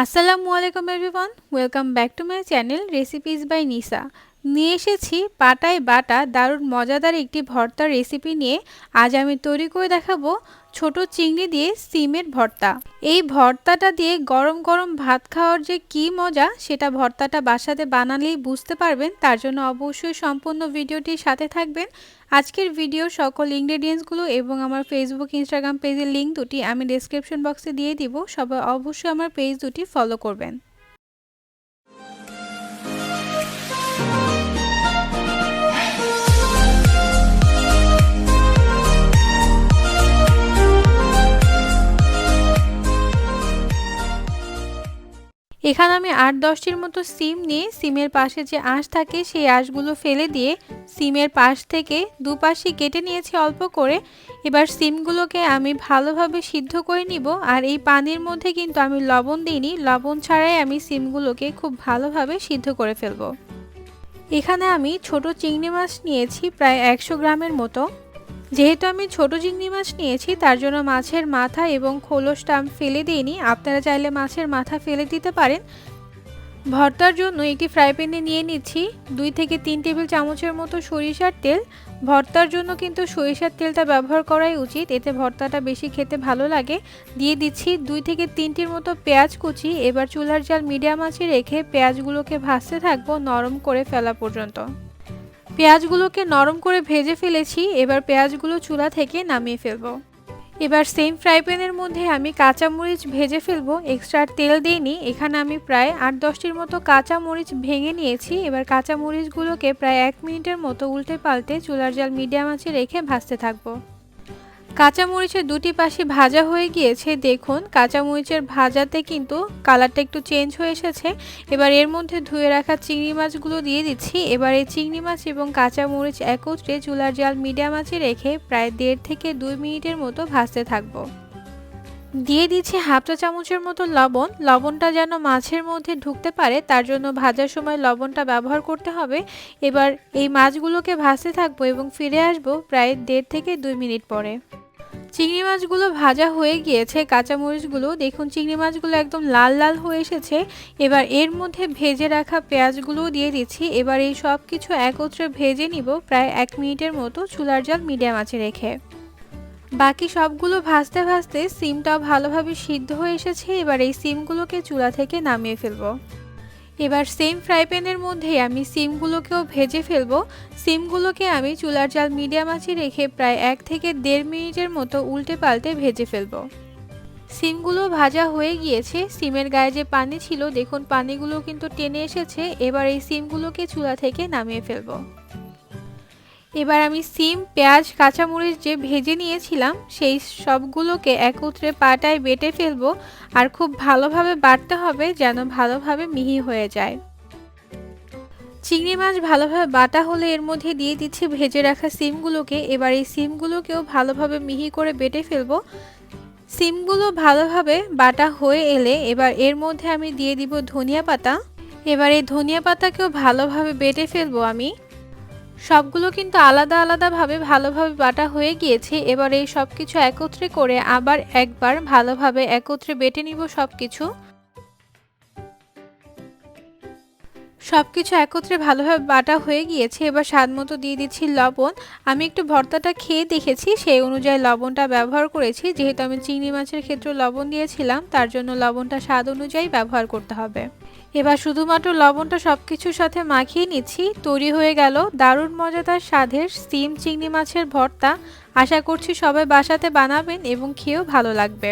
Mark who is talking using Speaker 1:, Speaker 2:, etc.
Speaker 1: আসসালামু আলাইকুম everyone, welcome back to my channel recipes by Nisa. নিয়ে এসেছি পাটায় বাটা দারুণ মজাদার একটি ভর্তার রেসিপি নিয়ে। আজ আমি তৈরি করে দেখাবো ছোট চিংড়ি দিয়ে সিমের ভর্তা। এই ভর্তাটা দিয়ে গরম গরম ভাত খাওয়ার যে কী মজা, সেটা ভর্তাটা বাসাতে বানালেই বুঝতে পারবেন। তার জন্য অবশ্যই সম্পূর্ণ ভিডিওটির সাথে থাকবেন। আজকের ভিডিওর সকল ইনগ্রেডিয়েন্টসগুলো এবং আমার ফেসবুক ইনস্টাগ্রাম পেজের লিঙ্ক দুটি আমি ডেসক্রিপশন বক্সে দিয়ে দিব। সবাই অবশ্যই আমার পেজ দুটি ফলো করবেন। এখানে আমি ৮-১০টির মতো সিম নিয়ে সিমের পাশে যে আঁশ থাকে সেই আঁশগুলো ফেলে দিয়ে সিমের পাশ থেকে দুপাশই কেটে নিয়েছি অল্প করে। এবার সিমগুলোকে আমি ভালোভাবে সিদ্ধ করে নিব। আর এই পানির মধ্যে কিন্তু আমি লবণ দিইনি, লবণ ছাড়াই আমি সিমগুলোকে খুব ভালোভাবে সিদ্ধ করে ফেলব। এখানে আমি ছোট চিংড়ি মাছ নিয়েছি প্রায় ১০০ গ্রামের মতো। যেহেতু আমি ছোট চিংড়ি মাছ নিয়েছি তার জন্য মাছের মাথা এবং খোলসটা আমি ফেলে দিইনি। আপনারা চাইলে মাছের মাথা ফেলে দিতে পারেন। ভর্তার জন্য একটি ফ্রাই প্যানে নিয়ে নিচ্ছি ২ থেকে ৩ টেবিল চামচের মতো সরিষার তেল। ভর্তার জন্য কিন্তু সরিষার তেলটা ব্যবহার করাই উচিত, এতে ভর্তাটা বেশি খেতে ভালো লাগে। দিয়ে দিচ্ছি ২ থেকে ৩টির মতো পেঁয়াজ কুচি। এবার চুলার জাল মিডিয়াম আঁচে রেখে পেঁয়াজগুলোকে ভাজতে থাকবো নরম করে ফেলা পর্যন্ত। পেঁয়াজগুলোকে নরম করে ভেজে ফেলেছি, এবার পেঁয়াজগুলো চুলা থেকে নামিয়ে ফেলবো। এবার সেম ফ্রাই প্যানের মধ্যে আমি কাঁচামরিচ ভেজে ফেলবো, এক্সট্রা তেল দিইনি। এখানে আমি প্রায় ৮-১০টির মতো কাঁচামরিচ ভেঙে নিয়েছি। এবার কাঁচামরিচগুলোকে প্রায় ১ মিনিটের মতো উল্টে পাল্টে চুলার জাল মিডিয়াম আঁচে রেখে ভাজতে থাকবো। কাঁচামরিচের দুটি পাশে ভাজা হয়ে গিয়েছে। দেখুন কাঁচামরিচের ভাজাতে কিন্তু কালারটা একটু চেঞ্জ হয়ে এসেছে। এবার এর মধ্যে ধুয়ে রাখা চিংড়ি মাছগুলো দিয়ে দিচ্ছি। এবার এই চিংড়ি মাছ এবং কাঁচামরিচ একত্রে চুলার জাল মিডিয়াম আঁচে রেখে প্রায় ১.৫ থেকে ২ মিনিটের মতো ভাজতে থাকবো। দিয়ে দিচ্ছি হাফ চা চামচের মতো লবণ। লবণটা যেন মাছের মধ্যে ঢুকতে পারে তার জন্য ভাজার সময় লবণটা ব্যবহার করতে হবে। এবার এই মাছগুলোকে ভাজতে থাকবো এবং ফিরে আসবো প্রায় ১.৫ থেকে ২ মিনিট পরে। চিংড়ি মাছগুলো ভাজা হয়ে গিয়েছে। কাঁচামরিচগুলো দেখুন চিংড়ি মাছগুলো একদম লাল লাল হয়ে এসেছে। এবার এর মধ্যে ভেজে রাখা পেঁয়াজগুলোও দিয়ে দিচ্ছি। এবার এই সব কিছু একত্রে ভেজে নিব প্রায় ১ মিনিটের মতো চুলার জাল মিডিয়াম আঁচে রেখে। বাকি সবগুলো ভাজতে ভাজতে সিমটাও ভালোভাবে সিদ্ধ হয়ে এসেছে। এবার এই সিমগুলোকে চুলা থেকে নামিয়ে ফেলবো। এবার সেম ফ্রাই প্যানের মধ্যে আমি সিমগুলোকেও ভেজে ফেলবো। সিমগুলোকে আমি চুলার জাল মিডিয়াম আঁচে রেখে প্রায় ১ থেকে ১.৫ মিনিটের মতো উল্টে পাল্টে ভেজে ফেলবো। সিমগুলো ভাজা হয়ে গিয়েছে। সিমের গায়ে যে পানি ছিল দেখুন পানিগুলো কিন্তু টেনে এসেছে। এবার এই সিমগুলোকে চুলা থেকে নামিয়ে ফেলবো। এবার আমি সিম, পেঁয়াজ, কাঁচামরিচ যে ভেজে নিয়েছিলাম সেই সবগুলোকে একত্রে পাটায় বেটে ফেলবো। আর খুব ভালোভাবে বাটতে হবে যেন ভালোভাবে মিহি হয়ে যায়। চিংড়ি মাছ ভালোভাবে বাটা হলে এর মধ্যে দিয়ে দিচ্ছি ভেজে রাখা সিমগুলোকে। এবার এই সিমগুলোকেও ভালোভাবে মিহি করে বেটে ফেলবো। সিমগুলো ভালোভাবে বাটা হয়ে এলে এবার এর মধ্যে আমি দিয়ে দিব ধনিয়া পাতা। এবার এই ধনিয়া পাতাকেও ভালোভাবে বেটে ফেলবো আমি। সবগুলো কিন্তু আলাদা আলাদাভাবে ভালোভাবে বাটা হয়ে গিয়েছে। এবার এই সব কিছু একত্রে করে আবার একবার ভালোভাবে একত্রে বেটে নিব সবকিছু একত্রে ভালোভাবে বাটা হয়ে গিয়েছে। এবার স্বাদ মতো দিয়ে দিচ্ছি লবণ। আমি একটু ভর্তাটা খেয়ে দেখেছি, সেই অনুযায়ী লবণটা ব্যবহার করেছি। যেহেতু আমি চিংড়ি মাছের ক্ষেত্রে লবণ দিয়েছিলাম তার জন্য লবণটা স্বাদ অনুযায়ী ব্যবহার করতে হবে। এবার শুধুমাত্র লবণটা সবকিছুর সাথে মাখিয়ে নিচ্ছি। তৈরি হয়ে গেল দারুণ মজাদার স্বাদের সিম চিংড়ি মাছের ভর্তা। আশা করছি সবাই বাসাতে বানাবেন এবং খেয়েও ভালো লাগবে।